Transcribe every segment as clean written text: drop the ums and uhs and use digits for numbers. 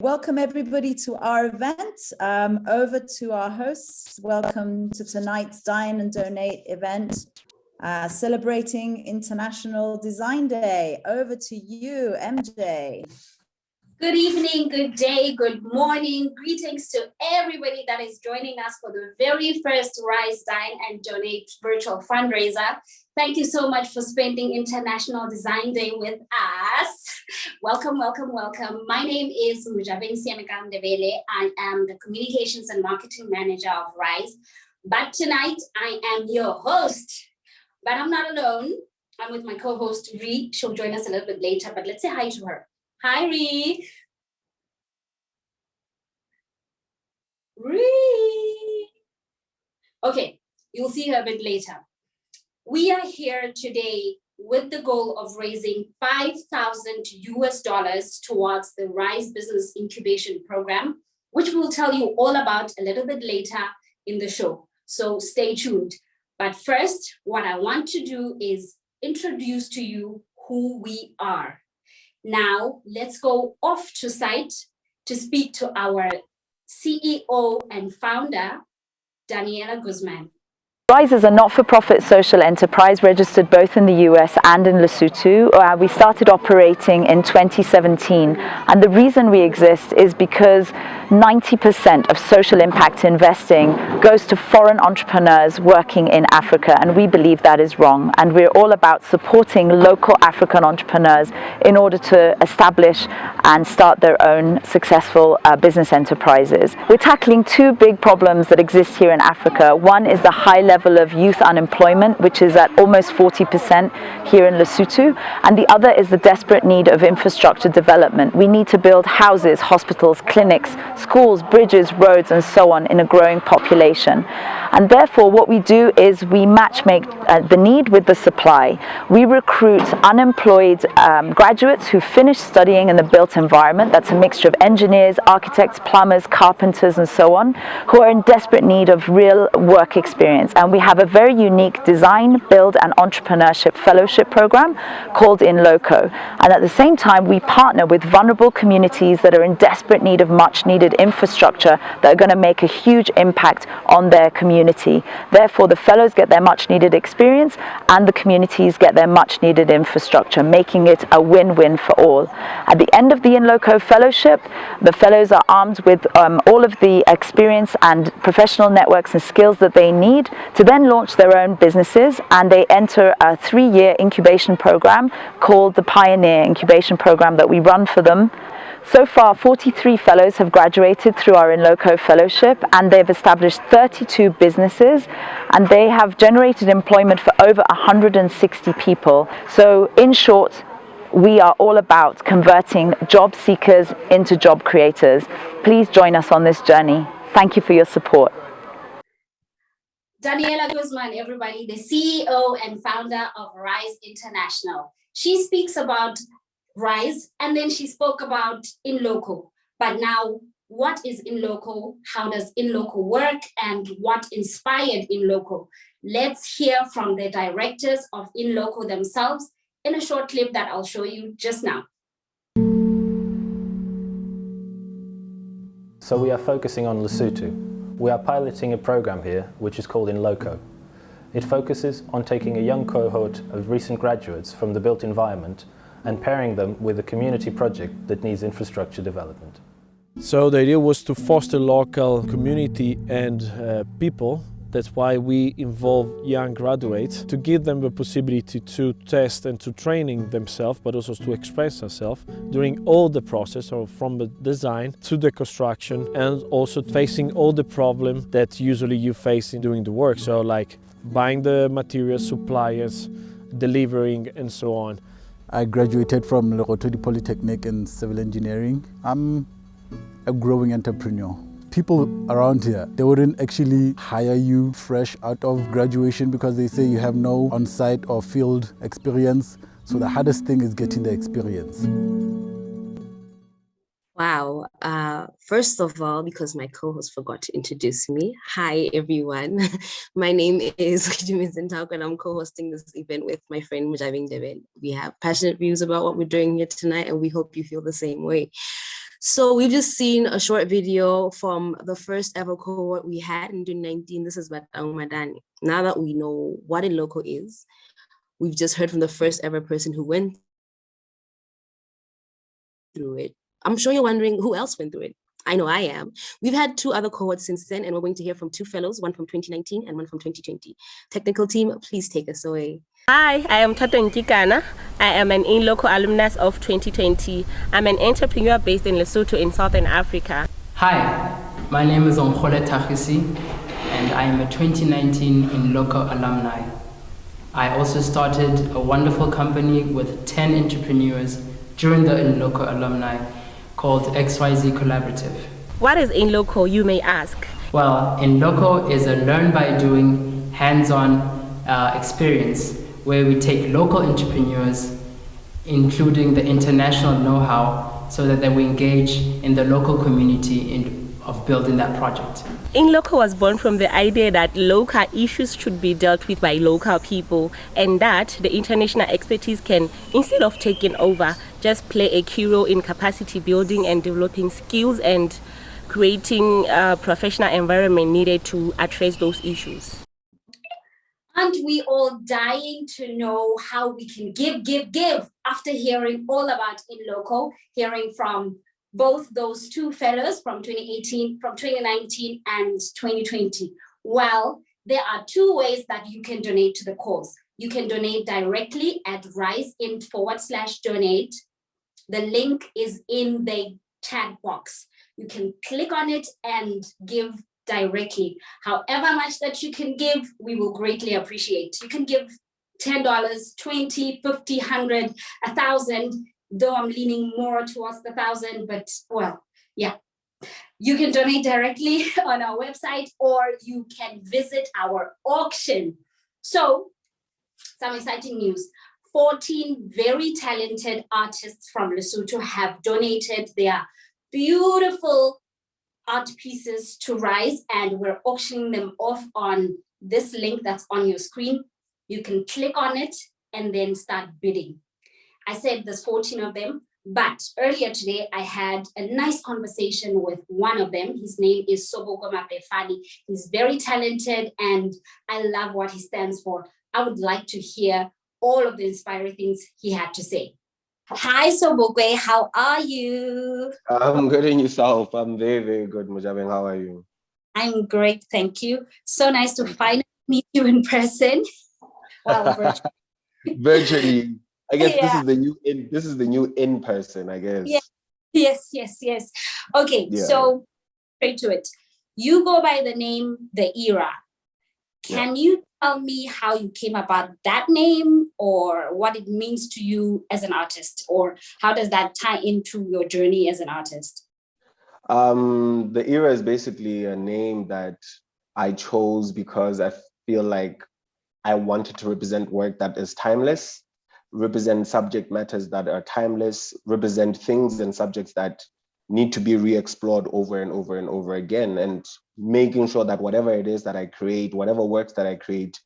Welcome everybody to our event. Over to our hosts. Welcome to tonight's Dine and Donate event, celebrating International Design Day. Over to you, MJ. Good evening, good day, good morning. Greetings to everybody that is joining us for the very first Rise, Dine and Donate virtual fundraiser. Thank you so much for spending International Design Day with us. Welcome, welcome, welcome. My name is Mujabeng Ndebele. I am the Communications and Marketing Manager of Rise. But tonight I am your host. But I'm not alone. I'm with my co-host, Ree. She'll join us a little bit later, but let's say hi to her. Hi, Ree. Ree. Okay, you'll see her a bit later. We are here today with the goal of raising $5,000 towards the Rise Business Incubation Program, which we'll tell you all about a little bit later in the show. So stay tuned. But first, what I want to do is introduce to you who we are. Now, let's go off to site to speak to our CEO and founder, Daniela Guzman. Rise is a not-for-profit social enterprise registered both in the US and in Lesotho. We started operating in 2017, and the reason we exist is because 90% of social impact investing goes to foreign entrepreneurs working in Africa, and we believe that is wrong. And we're all about supporting local African entrepreneurs in order to establish and start their own successful business enterprises. We're tackling two big problems that exist here in Africa. One is the high level of youth unemployment, which is at almost 40% here in Lesotho, and the other is the desperate need of infrastructure development. We need to build houses, hospitals, clinics, schools, bridges, roads, and so on in a growing population. And therefore, what we do is we matchmake the need with the supply. We recruit unemployed graduates who finish studying in the built environment. That's a mixture of engineers, architects, plumbers, carpenters, and so on, who are in desperate need of real work experience. And we have a very unique design, build, and entrepreneurship fellowship program called In Loco. And at the same time, we partner with vulnerable communities that are in desperate need of much needed infrastructure that are going to make a huge impact on their community. Therefore, the fellows get their much needed experience and the communities get their much needed infrastructure, making it a win-win for all. At the end of the In Loco fellowship, the fellows are armed with all of the experience and professional networks and skills that they need to then launch their own businesses, and they enter a 3-year incubation program called the Pioneer Incubation Program that we run for them. So far, 43 fellows have graduated through our In Loco fellowship, and they've established 32 businesses, and they have generated employment for over 160 people. So in short, we are all about converting job seekers into job creators. Please join us on this journey. Thank you for your support. Daniela Guzman, everybody, the CEO and founder of Rise International. She speaks about Rise, and then she spoke about In Loco. But now, what is In Loco? How does In Loco work? And what inspired In Loco? Let's hear from the directors of In Loco themselves in a short clip that I'll show you just now. So we are focusing on Lesotho. We are piloting a program here which is called In Loco. It focuses on taking a young cohort of recent graduates from the built environment and pairing them with a community project that needs infrastructure development. So the idea was to foster local community and people. That's why we involve young graduates to give them the possibility to test and to training themselves, but also to express themselves during all the process, so from the design to the construction, and also facing all the problems that usually you face in doing the work. So like buying the materials, suppliers, delivering, and so on. I graduated from Lesotho Polytechnic in civil engineering. I'm a growing entrepreneur. People around here, they wouldn't actually hire you fresh out of graduation because they say you have no on-site or field experience. So the hardest thing is getting the experience. Wow. First of all, because my co-host forgot to introduce me. Hi, everyone. My name is Jimmy Zintauk, and I'm co-hosting this event with my friend Mujabeng Ndebele. We have passionate views about what we're doing here tonight, and we hope you feel the same way. So we've just seen a short video from the first ever cohort we had in 2019. This is Batang Madani. Now that we know what a loco is, we've just heard from the first ever person who went through it. I'm sure you're wondering who else went through it. I know I am. We've had 2 other cohorts since then, and we're going to hear from 2 fellows, one from 2019 and one from 2020. Technical team, please take us away. Hi, I am Tato Nkikana. I am an in-local alumnus of 2020. I'm an entrepreneur based in Lesotho in Southern Africa. Hi, my name is Onkole Tagisi, and I am a 2019 in-local alumni. I also started a wonderful company with 10 entrepreneurs during the in-local alumni called XYZ Collaborative. What is in-local, you may ask? Well, in-local is a learn by doing, hands-on experience where we take local entrepreneurs, including the international know-how, so that we engage in the local community of building that project. In-local was born from the idea that local issues should be dealt with by local people, and that the international expertise can, instead of taking over, just play a key role in capacity building and developing skills and creating a professional environment needed to address those issues. Aren't we all dying to know how we can give after hearing all about in-local, hearing from both those 2 fellows from 2019 and 2020? Well, there are 2 ways that you can donate to the cause. You can donate directly at riseinc.com/donate. The link is in the chat box. You can click on it and give directly. However much that you can give, we will greatly appreciate. You can give $10, $20, $50, $100, $1,000, though I'm leaning more towards the 1,000, but well, yeah. You can donate directly on our website, or you can visit our auction. So, some exciting news. 14 very talented artists from Lesotho have donated their beautiful art pieces to Rise, and we're auctioning them off on this link that's on your screen. You can click on it and then start bidding. I said there's 14 of them, but earlier today I had a nice conversation with one of them. His name is Soboko Mapefani. He's very talented and I love what he stands for. I would like to hear all of the inspiring things he had to say. Hi, Sobokwe, how are you? I'm good in yourself. I'm very, very good, Mujabeng. How are you? I'm great, thank you. So nice to finally meet you in person. Well, virtually. I guess Yeah. this is the new in person, I guess. Yeah. Yes. Okay, Yeah. So straight to it. You go by the name The Era. Can you tell me how you came about that name, or what it means to you as an artist, or how does that tie into your journey as an artist? The Era is basically a name that I chose because I feel like I wanted to represent work that is timeless, represent subject matters that are timeless, represent things and subjects that need to be re-explored over and over and over again, and making sure that whatever it is that I create, whatever works that I create,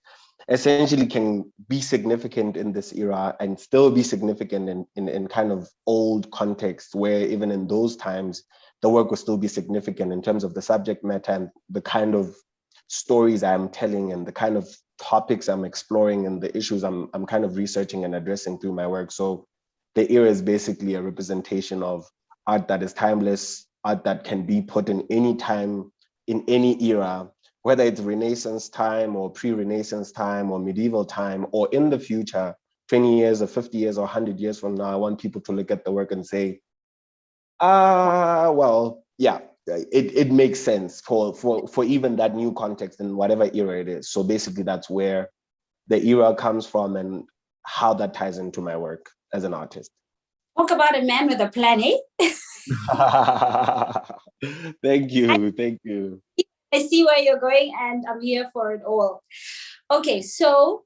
essentially can be significant in this era and still be significant in kind of old context, where even in those times, the work will still be significant in terms of the subject matter and the kind of stories I'm telling and the kind of topics I'm exploring and the issues I'm kind of researching and addressing through my work. So the Era is basically a representation of art that is timeless, art that can be put in any time, in any era, whether it's Renaissance time or pre-Renaissance time or medieval time, or in the future, 20 years or 50 years or 100 years from now. I want people to look at the work and say, well, yeah, it makes sense for even that new context in whatever era it is. So basically that's where the Era comes from and how that ties into my work as an artist. Talk about a man with a plan, eh? Thank you. I see where you're going and I'm here for it all. Okay, so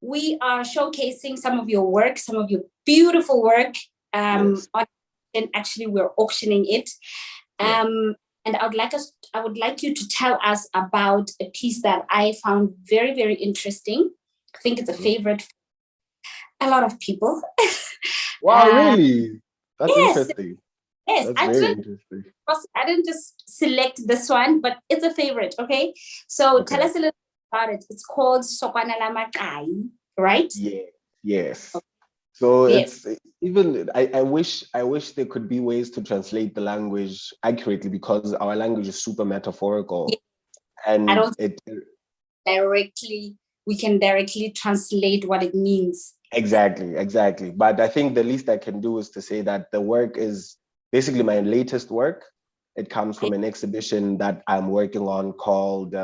we are showcasing some of your work, some of your beautiful work. Yes. And actually we're auctioning it. And I would like you to tell us about a piece that I found very, very interesting. I think it's a favorite for a lot of people. Wow, really? That's yes. interesting. Yes, That's very interesting. I didn't just select this one, but it's a favorite. Okay, so Okay. tell us a little about it. It's called Sokwana la Makai, right? Yeah. Yes. So Yes. it's even I wish there could be ways to translate the language accurately, because our language is super metaphorical. Yeah. And I don't we can directly translate what it means. Exactly. But I think the least I can do is to say that the work is basically my latest work. It comes from an exhibition that I'm working on called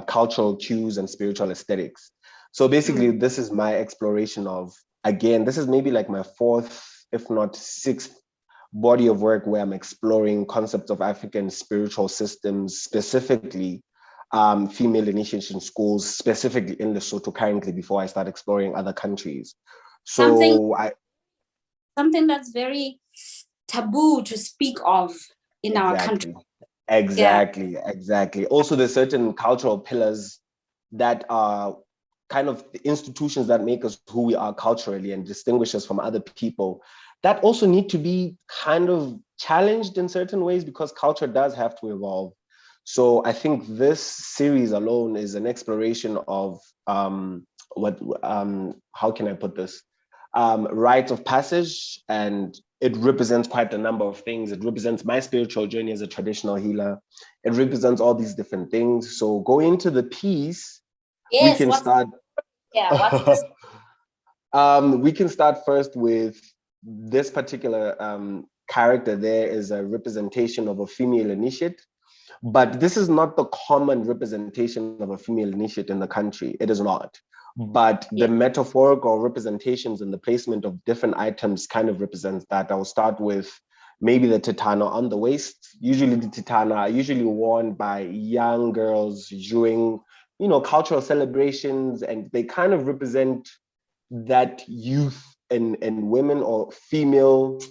Cultural Cues and Spiritual Aesthetics. So basically, this is my exploration of, again, this is maybe like my fourth, if not sixth body of work where I'm exploring concepts of African spiritual systems, specifically female initiation schools, specifically in Lesotho currently, before I start exploring other countries. So something that's very taboo to speak of in our country. Exactly. Also, there's certain cultural pillars that are kind of the institutions that make us who we are culturally and distinguish us from other people, that also need to be kind of challenged in certain ways, because culture does have to evolve. So I think this series alone is an exploration of how can I put this? Rites of passage, and it represents quite a number of things. It represents my spiritual journey as a traditional healer. It represents all these different things. So going into the piece, we can start. What's this? We can start first with this particular character. There is a representation of a female initiate, but this is not the common representation of a female initiate in the country. It is not. But the metaphorical representations and the placement of different items kind of represents that. I'll start with maybe the titana on the waist. Usually the titana are usually worn by young girls during, cultural celebrations, and they kind of represent that youth and women, or female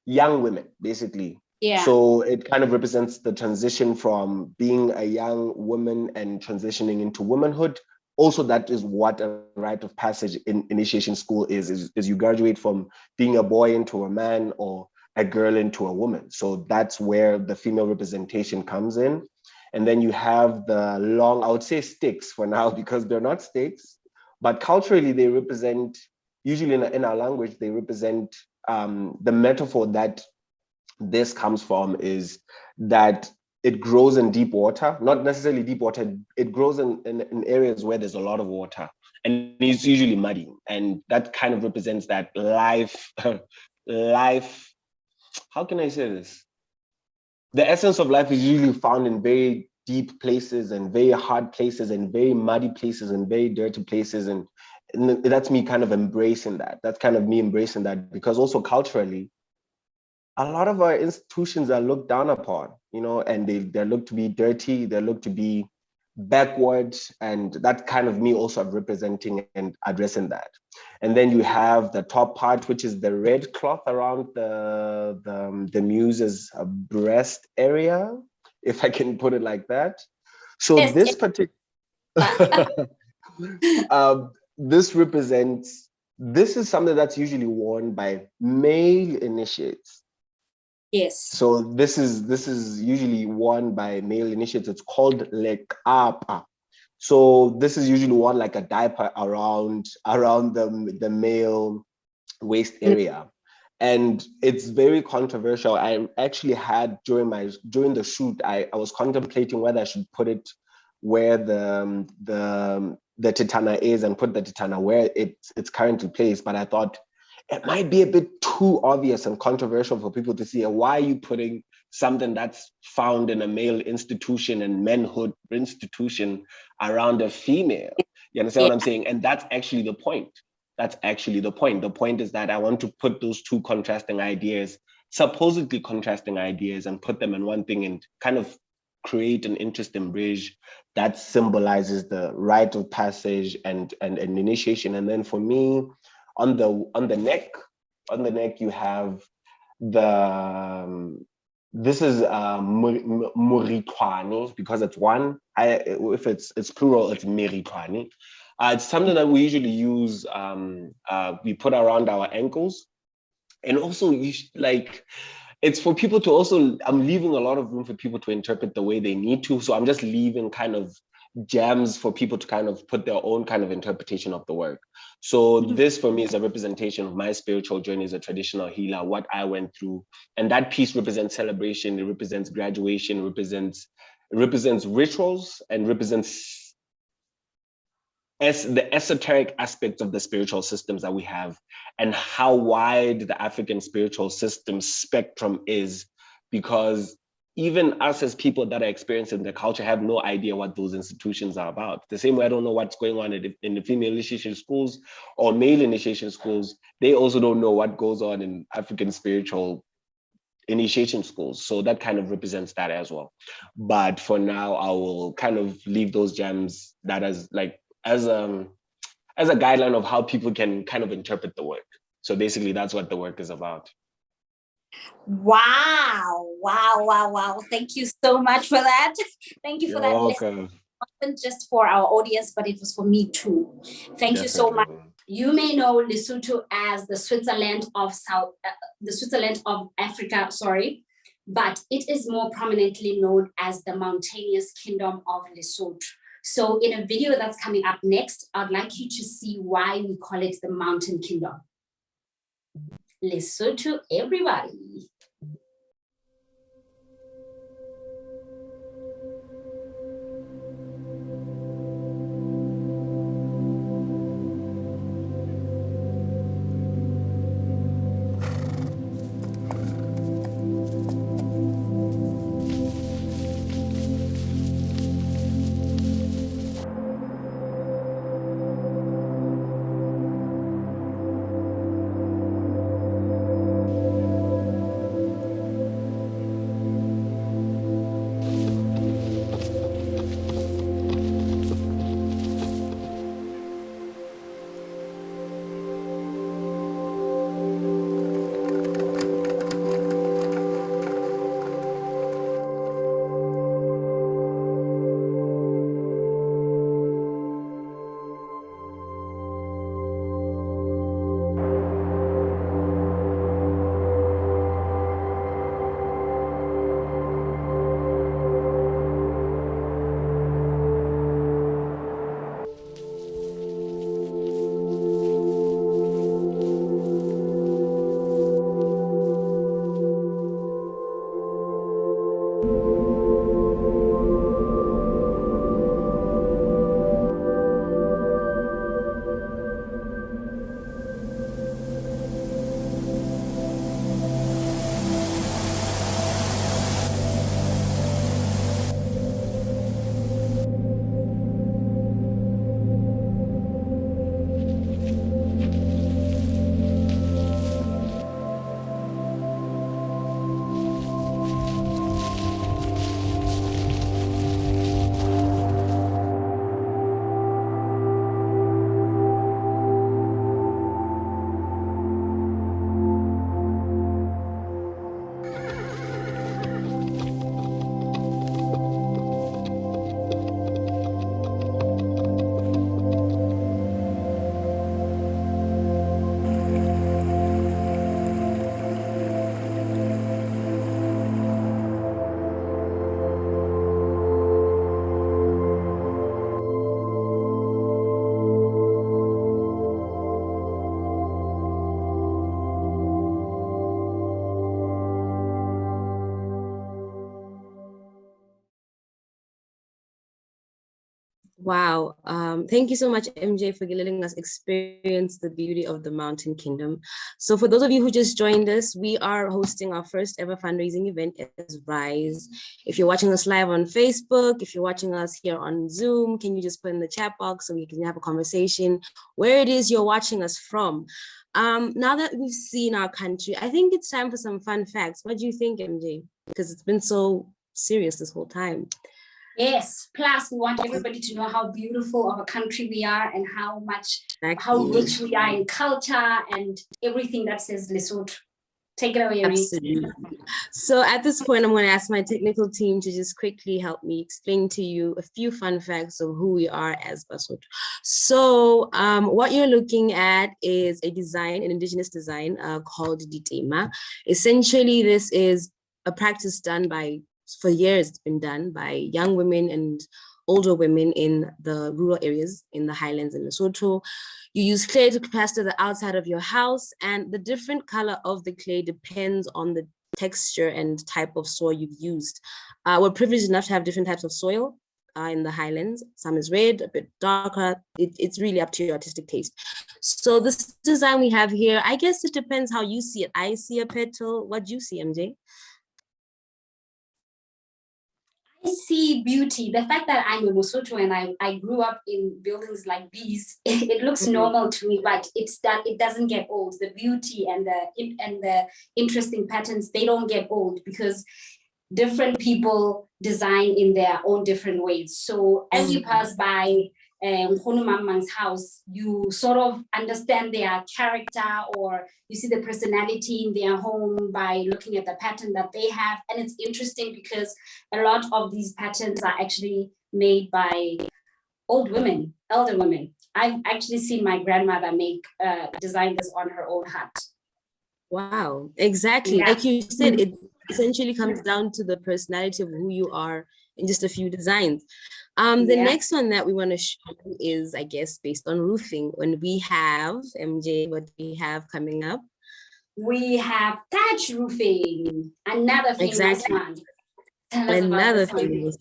young women, basically. Yeah. So it kind of represents the transition from being a young woman and transitioning into womanhood. Also, that is what a rite of passage in initiation school is you graduate from being a boy into a man, or a girl into a woman. So that's where the female representation comes in. And then you have the long, I would say sticks for now, because they're not sticks, but culturally they represent, usually in our language, they represent the metaphor that this comes from is that it grows in deep water, not necessarily deep water. It grows in areas where there's a lot of water, and it's usually muddy. And that kind of represents that life, how can I say this? The essence of life is usually found in very deep places and very hard places and very muddy places and very dirty places. And that's me kind of embracing that. That's kind of me embracing that, because also culturally, a lot of our institutions are looked down upon, and they're looked to be dirty, they're looked to be backward, and that kind of me also representing and addressing that. And then you have the top part, which is the red cloth around the muse's breast area, if I can put it like that. So Yes, this particular this is something that's usually worn by male initiates. Yes. So this is usually worn by male initiates. It's called lekapa. So this is usually worn like a diaper around the male waist area. And it's very controversial. I actually had during the shoot, I was contemplating whether I should put it where the titana is, and put the titana where it's currently placed. But I thought it might be a bit too obvious and controversial for people to see. Why are you putting something that's found in a male institution and manhood institution around a female? You understand what I'm saying? And that's actually the point. The point is that I want to put those two supposedly contrasting ideas, and put them in one thing, and kind of create an interesting bridge that symbolizes the rite of passage and initiation. And then for me, on the neck you have this is muritwane, because it's one. If it's plural, it's meritwane. It's something that we usually use, we put around our ankles. And also, it's for people to also, I'm leaving a lot of room for people to interpret the way they need to. So I'm just leaving kind of gems for people to kind of put their own kind of interpretation of the work. So this for me is a representation of my spiritual journey as a traditional healer, what I went through. And that piece represents celebration, it represents graduation, it represents rituals, and represents as the esoteric aspects of the spiritual systems that we have, and how wide the African spiritual system spectrum is, because even us as people that are experiencing the culture have no idea what those institutions are about. The same way I don't know what's going on in the female initiation schools or male initiation schools, they also don't know what goes on in African spiritual initiation schools. So that kind of represents that as well. But for now, I will kind of leave those gems that as a guideline of how people can kind of interpret the work. So basically that's what the work is about. Wow. Thank you so much for that. Thank you for that. You're welcome. It wasn't just for our audience, but it was for me too. Thank you so much. You may know Lesotho as the Switzerland of Africa, but it is more prominently known as the mountainous kingdom of Lesotho. So in a video that's coming up next, I'd like you to see why we call it the Mountain Kingdom. Lesotho, everybody. Wow. Thank you so much, MJ, for letting us experience the beauty of the Mountain Kingdom. So for those of you who just joined us, we are hosting our first ever fundraising event as Rise. If you're watching us live on Facebook, if you're watching us here on Zoom, can you just put in the chat box so we can have a conversation where it is you're watching us from? Now that we've seen our country, I think it's time for some fun facts. What do you think, MJ? Because it's been so serious this whole time. Yes, plus we want everybody to know how beautiful of a country we are and how rich we are in culture and everything that says Lesotho. Take it away, Reese. Absolutely. So at this point, I'm going to ask my technical team to just quickly help me explain to you a few fun facts of who we are as Basotho. So what you're looking at is a design, an indigenous design called Ditema. Essentially, this is a practice done for years, it's been done by young women and older women in the rural areas in the highlands in Lesotho. You use clay to plaster the outside of your house, and the different color of the clay depends on the texture and type of soil you've used. We're privileged enough to have different types of soil in the highlands. Some is red, a bit darker. It's really up to your artistic taste. So this design we have here, I guess it depends how you see it. I see a petal. What do you see, MJ? I see beauty. The fact that I'm a Lesotho and I grew up in buildings like these, it looks normal to me, but it doesn't get old. The beauty and the interesting patterns, they don't get old because different people design in their own different ways. So as you pass by Nkgono Mamang's house, you sort of understand their character, or you see the personality in their home by looking at the pattern that they have. And it's interesting because a lot of these patterns are actually made by old women, elder women. I've actually seen my grandmother design this on her own hut. Wow, exactly. Yeah. Like you said, it essentially comes down to the personality of who you are in just a few designs. The next one that we want to show is, I guess, based on roofing. When we have, MJ, what we have coming up? We have thatch roofing, another famous one. Another famous.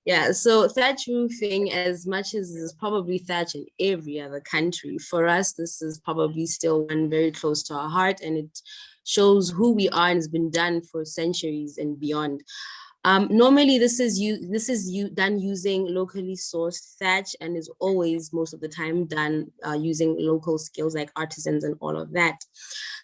Yeah, so thatch roofing, as much as there's probably thatch in every other country, for us, this is probably still one very close to our heart, and it shows who we are and has been done for centuries and beyond. Normally, this is done using locally sourced thatch, and is always, most of the time, done using local skills like artisans and all of that.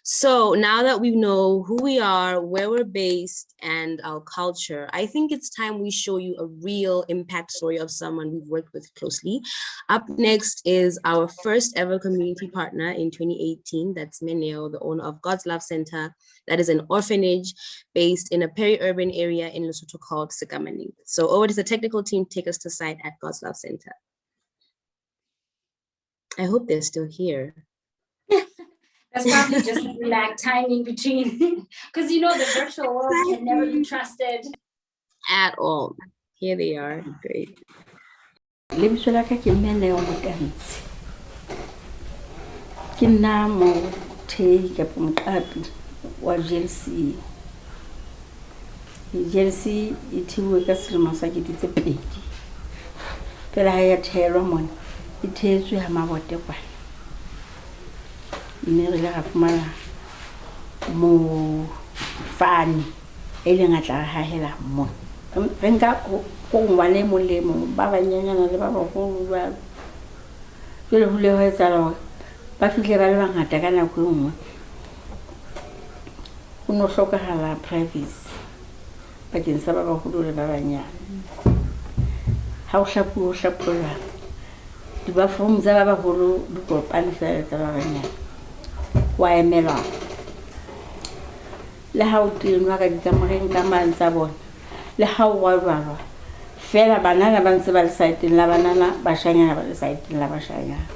So now that we know who we are, where we're based, and our culture, I think it's time we show you a real impact story of someone we've worked with closely. Up next is our first ever community partner in 2018. That's Meneo, the owner of God's Love Center. That is an orphanage based in a peri-urban area in Lesotho called Sekamani. So over to the technical team, take us to site at God's Love Center. I hope they're still here. That's probably just lag time in between, because you know the virtual world can never be trusted at all. Here they are. Great. Lebitso la ka ke Meneo Motanzi. Ke nna mothehi kapa moqapi wa JLC. JLC e thiuwe ka selemo sa 2002. Pele ha ya theelwa mona e thetswe ha mabote kwana. Mme re la fumana mo fani e leng a tla hahela mona. Re nka ko ngwane molemo ba banyanyana le ba bagolo jwalo. Jwale ho le ho etsahala hore ba fihle ba le bangata ka nako e nngwe. Ho no hlokahala privacy bakeng sa ba bagolo le ba banyana. Ha o hlapolwa di-bathroom tsa ba bagolo di kopane fela tsa ba banyana. Wa emela le ha o tenwa ka dikamoreng ka mane tsa bona, le ha o wa jwalwa fela banana ba ntse ba le saeteng la banana, bashanyana ba le saeteng la bashanyana.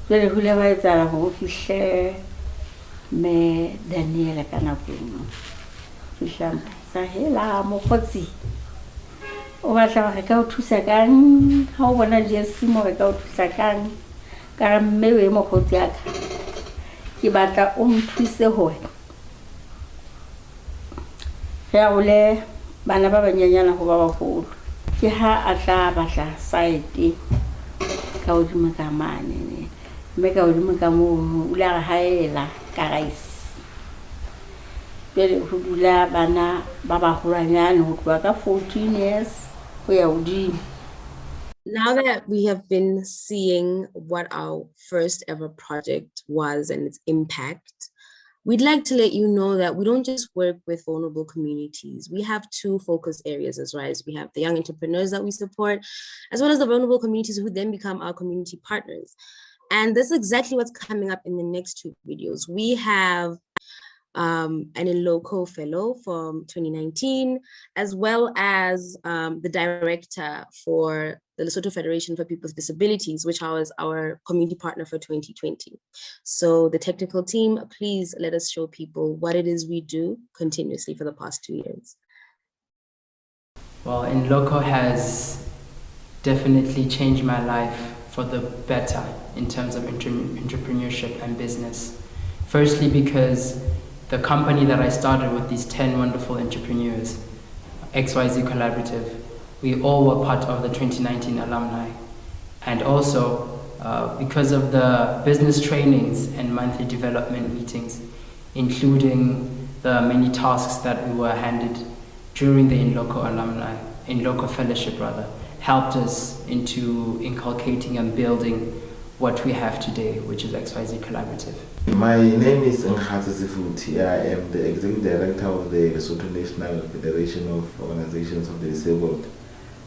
Jwale ho ile ba etsahala hore o fihle me Daniela ka nako e nngwe. Fihla sa hela mokgotsi o batla re ka o thusa kang, ha o bona JSC mo re ka o thusa kang, ka mme we mokgotsi aka ke batla o mthuse hore re a ole bana ba banyanyana ho ba bagolo. Ke ha a tla batla site ka hodimo ka mane, mme ka hodimo ka moo o la haela ka rice. Pele ho dula bana ba bagolanyana ho tloha ka 14 years ho ya hodimo. Now that we have been seeing what our first ever project was and its impact, we'd like to let you know that we don't just work with vulnerable communities. We have two focus areas as well. We have the young entrepreneurs that we support, as well as the vulnerable communities who then become our community partners. And that's exactly what's coming up in the next two videos. We have an in-loco fellow from 2019, as well as the director for the Lesotho Federation for People with Disabilities, which was our community partner for 2020. So the technical team, please let us show people what it is we do continuously for the past 2 years. Well, in-loco has definitely changed my life for the better in terms of entrepreneurship and business. Firstly, because the company that I started with, these 10 wonderful entrepreneurs, XYZ Collaborative, we all were part of the 2019 alumni. And also, because of the business trainings and monthly development meetings, including the many tasks that we were handed during the in-loco fellowship rather, helped us into inculcating and building what we have today, which is XYZ Collaborative. My name is Nkhatsi Sifuthi. I am the Executive Director of the Lesotho National Federation of Organizations of the Disabled.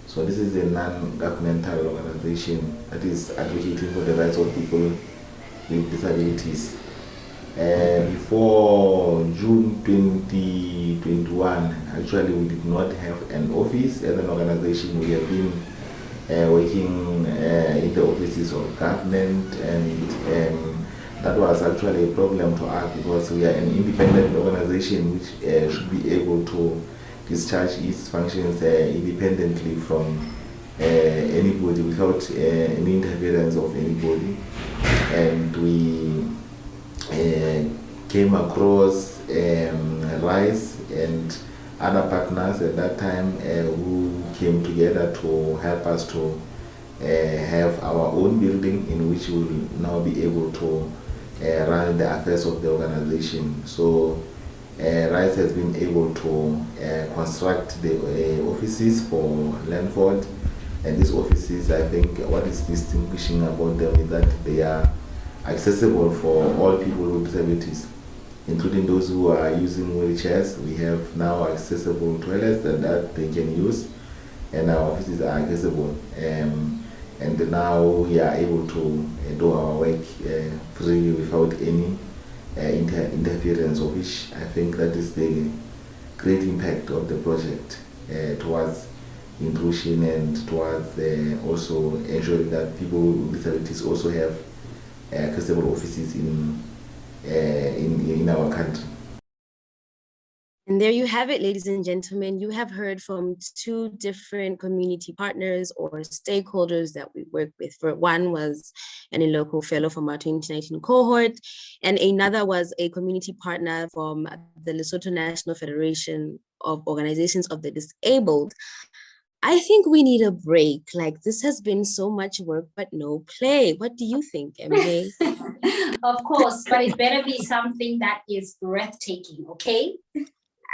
So this is a non-governmental organization that is advocating for the rights of people with disabilities. Before June 2021, actually we did not have an office as an organization. We have been working in the offices of government, and that was actually a problem to us because we are an independent organization which should be able to discharge its functions independently from anybody without any interference of anybody. And we came across RISE and other partners at that time who came together to help us to have our own building in which we will now be able to run the affairs of the organization. So RISE has been able to construct the offices for Landford, and these offices, I think what is distinguishing about them is that they are accessible for all people with disabilities, including those who are using wheelchairs. We have now accessible toilets that they can use, and our offices are accessible. And now we are able to do our work freely without any interference, of which I think that is the great impact of the project towards inclusion and towards also ensuring that people with disabilities also have accessible offices in our country. And there you have it, ladies and gentlemen. You have heard from two different community partners or stakeholders that we work with. For one was an in-loco fellow from our 2019 cohort, and another was a community partner from the Lesotho National Federation of Organizations of the Disabled. I think we need a break. Like, this has been so much work, but no play. What do you think, MJ? Of course, but it better be something that is breathtaking, okay?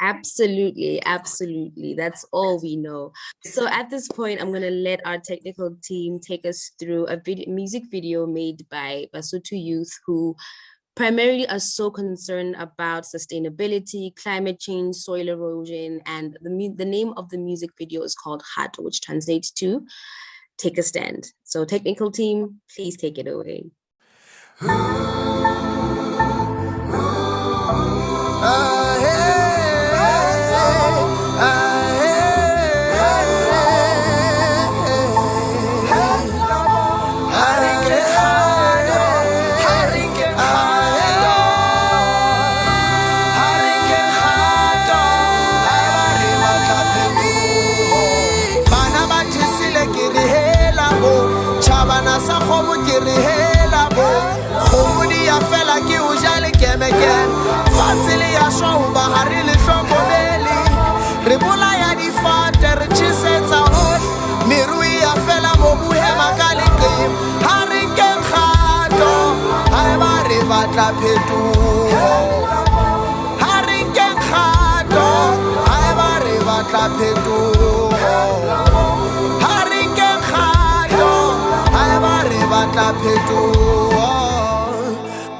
Absolutely, absolutely. That's all we know. So at this point, I'm going to let our technical team take us through a music video made by Lesotho youth who primarily are so concerned about sustainability, climate change, soil erosion, and the name of the music video is called Hato, which translates to Take a Stand. So technical team, please take it away.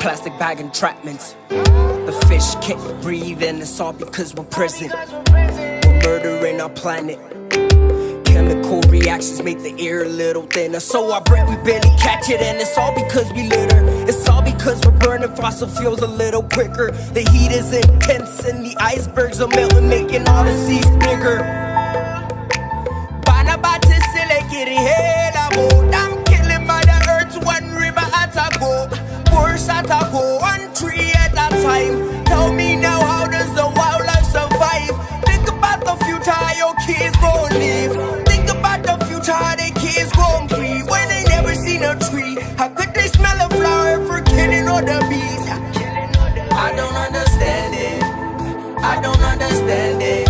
Plastic bag entrapments. The fish can't breathe, and it's all because we're prison. We're murdering our planet. Chemical reactions make the air a little thinner. So our breath, we barely catch it, and it's all because we litter. It's all because we're burning fossil fuels a little quicker. The heat is intense and the icebergs are melting, making all the seas bigger. I'm killing Mother Earth, one river at a go, force at a go, one tree at a time. Tell me now, how does the wildlife survive? Think about the future, how your kids gon' live. Think about the future, how their kids gon' breathe. When they never seen a tree, how could they smell a flower if we're killing all the bees? I don't understand it, I don't understand it.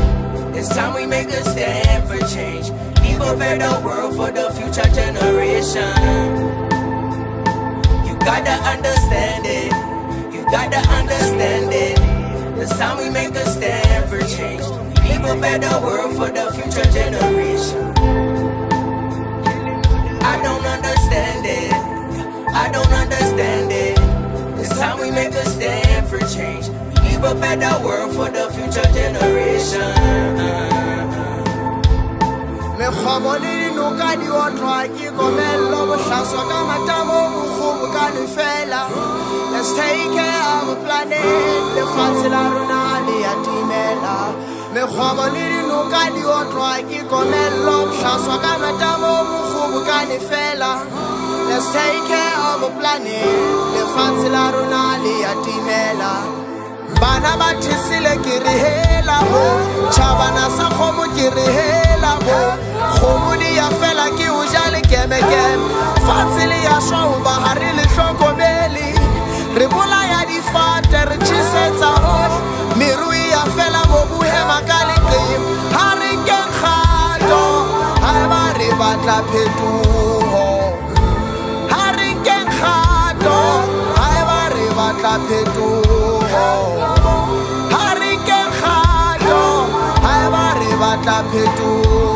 It's time we make a stand for change. Leave a better world for the future generation. You gotta understand it, you gotta understand it. It's time we make a stand for change. Leave a better world for the future generation. I don't understand it, I don't understand it. It's time we make a stand for change. Leave a better world for the future generation. Let's take care of the planet. The fazila runali atimela. Me khwabani no kadi otwa ki komelo shaswa kama tamo mukhubu kanifela. Let's take care of the planet. The fazila runali atimela. Bana batisile kirihela ho. Chabana sa khomo kirihela ho. Khomudi ya fela ki ujali keme keme. Fazili ya shwa bahari le shokomeli. Ribola ya di fate re chisetsa ho. Mirui ya fela mobu he makali kim. Hariken khado. Hai ba re batla phetuho. Hariken khado. Hai ba re batla phetuho. Hariken khado. Hai ba re batla phetuho.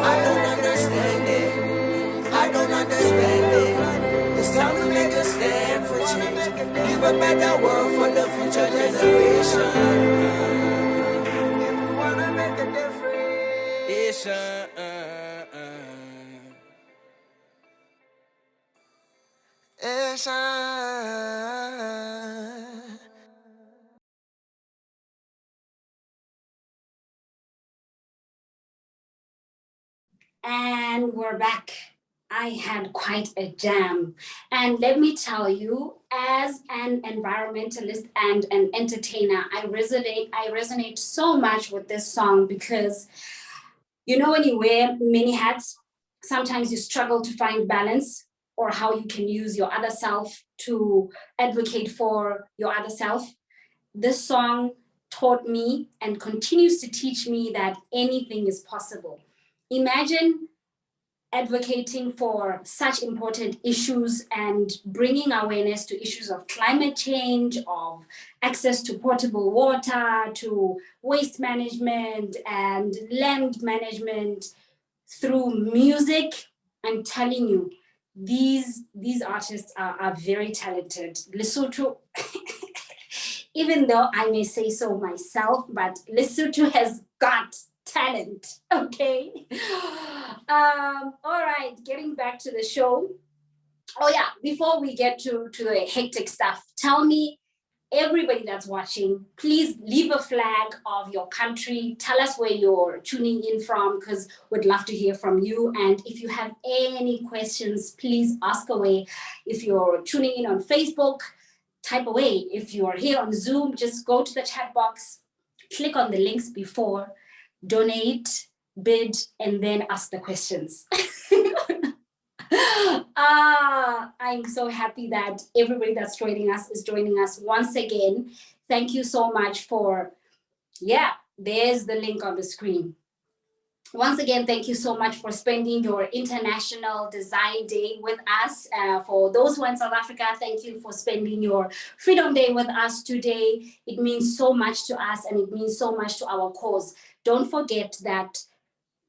I don't understand it, I don't understand it. It's time to make a stand for change. Leave a better world for the future generation. If you wanna make a difference, And we're back. I had quite a jam. And let me tell you, as an environmentalist and an entertainer, I resonate so much with this song because, you know, when you wear many hats, sometimes you struggle to find balance or how you can use your other self to advocate for your other self. This song taught me and continues to teach me that anything is possible. Imagine advocating for such important issues and bringing awareness to issues of climate change, of access to potable water, to waste management and land management through music. I'm telling you, these artists are very talented. Lesotho, even though I may say so myself, but Lesotho has got talent, okay? All right, getting back to the show. Oh yeah, before we get to the hectic stuff, tell me everybody that's watching, please leave a flag of your country. Tell us where you're tuning in from, because we'd love to hear from you. And if you have any questions, please ask away. If you're tuning in on Facebook, type away. If you are here on Zoom, just go to the chat box, click on the links before, donate, bid, and then ask the questions. I'm so happy that everybody that's joining us is joining us once again. Thank you so much for, there's the link on the screen. Once again, thank you so much for spending your International Design Day with us. For those who are in South Africa, thank you for spending your Freedom Day with us today. It means so much to us, and it means so much to our cause. Don't forget that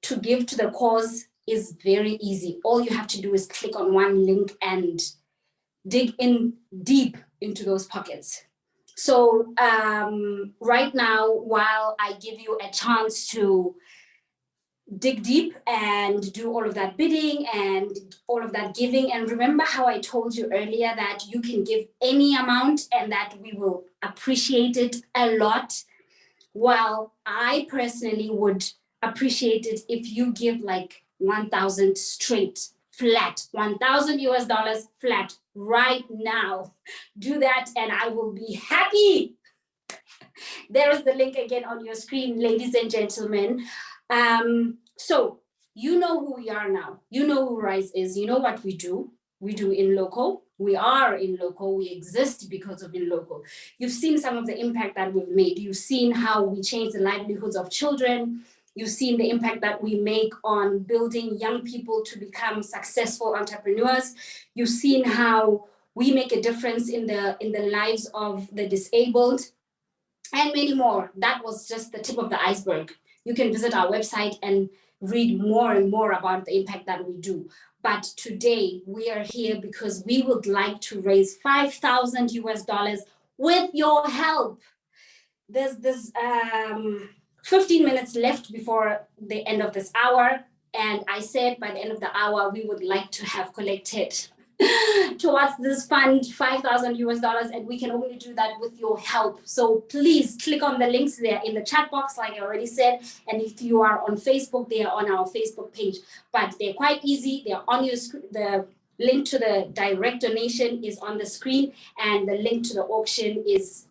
to give to the cause is very easy. All you have to do is click on one link and dig in deep into those pockets. So right now, while I give you a chance to dig deep and do all of that bidding and all of that giving, and remember how I told you earlier that you can give any amount and that we will appreciate it a lot. Well, I personally would appreciate it if you give like 1,000 straight, flat, $1,000 flat right now. Do that and I will be happy. There is the link again on your screen, ladies and gentlemen. So you know who we are now. You know who Rise is. You know what we do. We do in local. We are in local. We exist because of in local. You've seen some of the impact that we've made. You've seen how we change the livelihoods of children. You've seen the impact that we make on building young people to become successful entrepreneurs. You've seen how we make a difference in the lives of the disabled and many more. That was just the tip of the iceberg. You can visit our website and read more and more about the impact that we do. But today we are here because we would like to raise $5,000 with your help. There's 15 minutes left before the end of this hour. And I said by the end of the hour, we would like to have collected towards this fund $5,000, and we can only do that with your help. So please click on the links there in the chat box, like I already said. And if you are on Facebook, they are on our Facebook page. But they're quite easy. They're on your screen. The link to the direct donation is on the screen, and the link to the auction is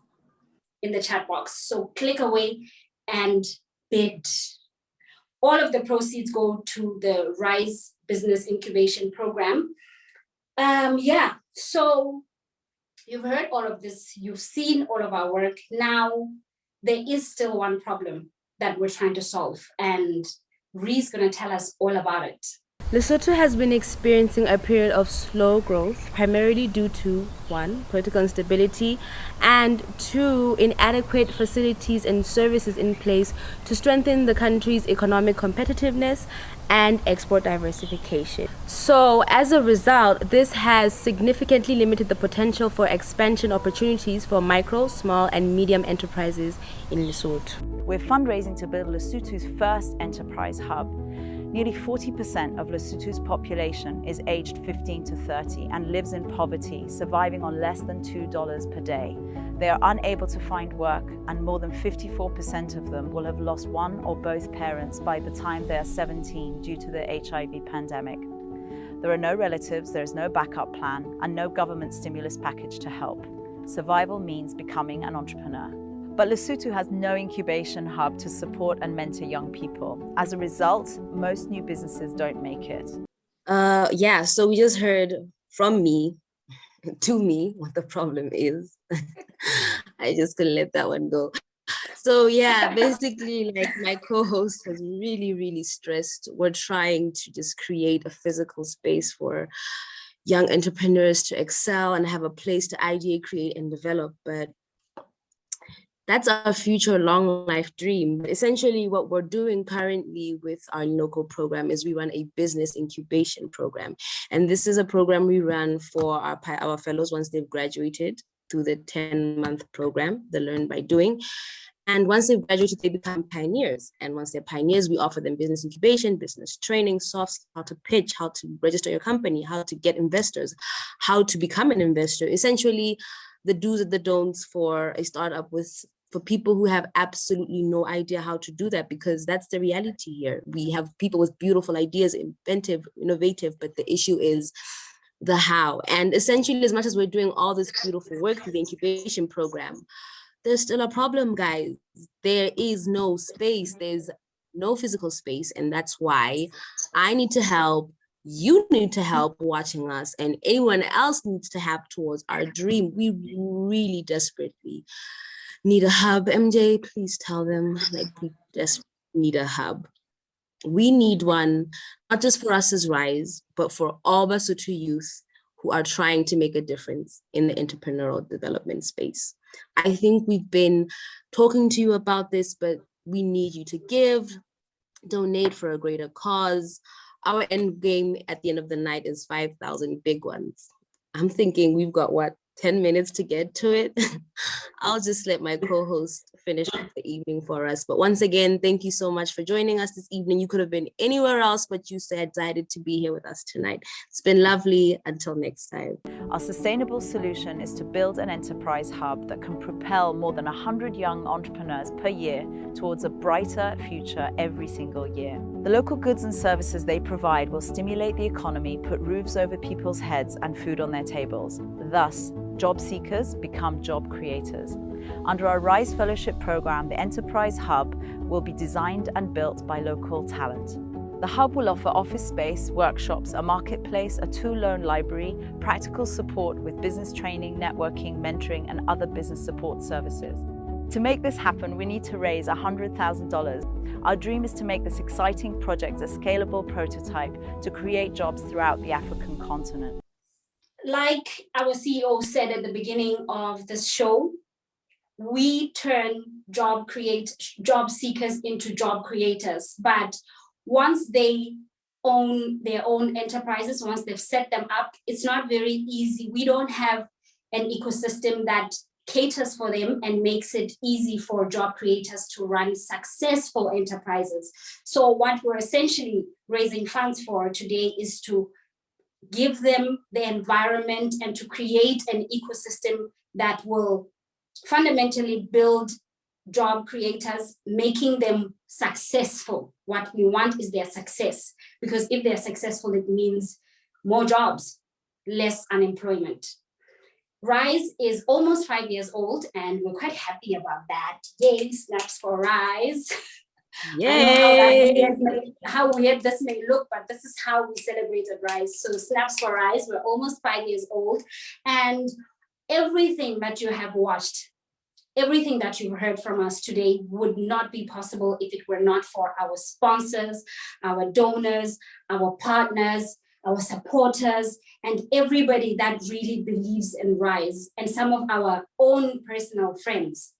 in the chat box. So click away and bid. All of the proceeds go to the Rise Business Incubation Program. So you've heard all of this, you've seen all of our work. Now, there is still one problem that we're trying to solve, and Ree's gonna tell us all about it. Lesotho has been experiencing a period of slow growth, primarily due to 1, political instability, and 2, inadequate facilities and services in place to strengthen the country's economic competitiveness and export diversification. So as a result, this has significantly limited the potential for expansion opportunities for micro, small, and medium enterprises in Lesotho. We're fundraising to build Lesotho's first enterprise hub. Nearly 40% of Lesotho's population is aged 15 to 30 and lives in poverty, surviving on less than $2 per day. They are unable to find work, and more than 54% of them will have lost one or both parents by the time they are 17 due to the HIV pandemic. There are no relatives, there is no backup plan, and no government stimulus package to help. Survival means becoming an entrepreneur. But Lesotho has no incubation hub to support and mentor young people. As a result, most new businesses don't make it. So we just heard from me, to me, what the problem is. I just couldn't let that one go. So yeah, basically, like my co-host has really stressed, we're trying to just create a physical space for young entrepreneurs to excel and have a place to ideate, create, and develop. But that's our future long life dream. Essentially, what we're doing currently with our local program is we run a business incubation program. And this is a program we run for our fellows once they've graduated through the 10-month program, the Learn by Doing. And once they've graduated, they become pioneers. And once they're pioneers, we offer them business incubation, business training, soft skills, how to pitch, how to register your company, how to get investors, how to become an investor. Essentially, the do's and the don'ts for a startup for people who have absolutely no idea how to do that, because that's the reality here. We have people with beautiful ideas, innovative, but the issue is the how. And essentially, as much as we're doing all this beautiful work through the incubation program, there's still a problem, guys. There is no space, there's no physical space. And that's why I need to help, you need to help watching us, and anyone else needs to help towards our dream. We really desperately need a hub. MJ, please tell them, like, we just need a hub. We need one, not just for us as Rise, but for all Lesotho youth who are trying to make a difference in the entrepreneurial development space. I think we've been talking to you about this, but we need you to give, donate for a greater cause. Our end game at the end of the night is 5,000 big ones. I'm thinking we've got, what, 10 minutes to get to it? I'll just let my co-host finish the evening for us. But once again, thank you so much for joining us this evening. You could have been anywhere else, but you decided to be here with us tonight. It's been lovely. Until next time. Our sustainable solution is to build an enterprise hub that can propel more than 100 young entrepreneurs per year towards a brighter future every single year. The local goods and services they provide will stimulate the economy, put roofs over people's heads and food on their tables. Thus, job seekers become job creators. Under our Rise Fellowship program, the Enterprise Hub will be designed and built by local talent. The hub will offer office space, workshops, a marketplace, a tool loan library, practical support with business training, networking, mentoring, and other business support services. To make this happen, we need to raise $100,000. Our dream is to make this exciting project a scalable prototype to create jobs throughout the African continent. Like our CEO said at the beginning of this show, we turn job seekers into job creators. But once they own their own enterprises, once they've set them up, it's not very easy. We don't have an ecosystem that caters for them and makes it easy for job creators to run successful enterprises. So what we're essentially raising funds for today is to give them the environment and to create an ecosystem that will fundamentally build job creators, making them successful. What we want is their success, because if they're successful, it means more jobs, less unemployment. Rise is almost 5 years old, and we're quite happy about that. Yay, snaps for Rise. Yay! I know how weird this may look, but this is how we celebrated Rise. So snaps for Rise, we're almost 5 years old, and everything that you have watched, everything that you've heard from us today would not be possible if it were not for our sponsors, our donors, our partners, our supporters, and everybody that really believes in Rise, and some of our own personal friends.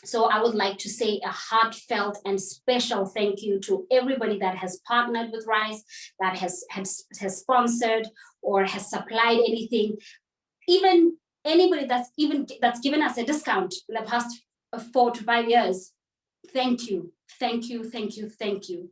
So I would like to say a heartfelt and special thank you to everybody that has partnered with Rise, that has sponsored or has supplied anything, even anybody that's given us a discount in the past 4 to 5 years. Thank you, thank you, thank you, thank you.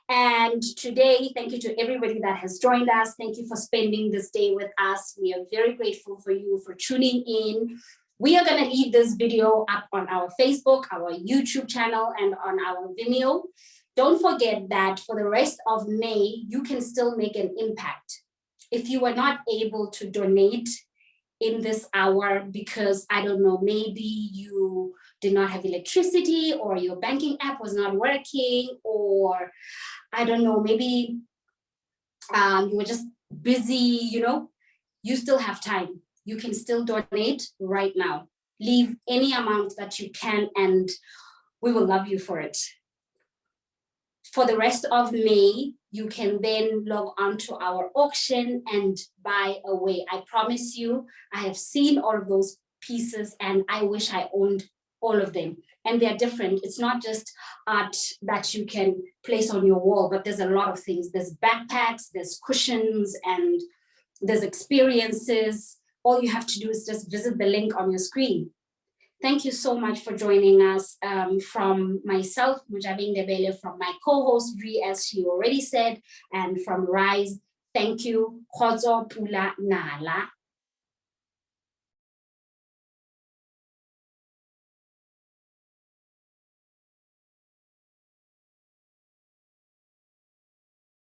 And today, thank you to everybody that has joined us. Thank you for spending this day with us. We are very grateful for you for tuning in. We are going to leave this video up on our Facebook, our YouTube channel, and on our Vimeo. Don't forget that for the rest of May, you can still make an impact. If you were not able to donate in this hour because, I don't know, maybe you did not have electricity, or your banking app was not working, or I don't know, maybe you were just busy, you still have time. You can still donate right now. Leave any amount that you can, and we will love you for it. For the rest of May, you can then log on to our auction and buy away. I promise you, I have seen all of those pieces and I wish I owned all of them. And they're different. It's not just art that you can place on your wall, but there's a lot of things. There's backpacks, there's cushions, and there's experiences. All you have to do is just visit the link on your screen. Thank you so much for joining us. From myself, Mujabin Debele, from my co-host, Bri, as she already said, and from Rise, thank you. Khozo Pula Nala.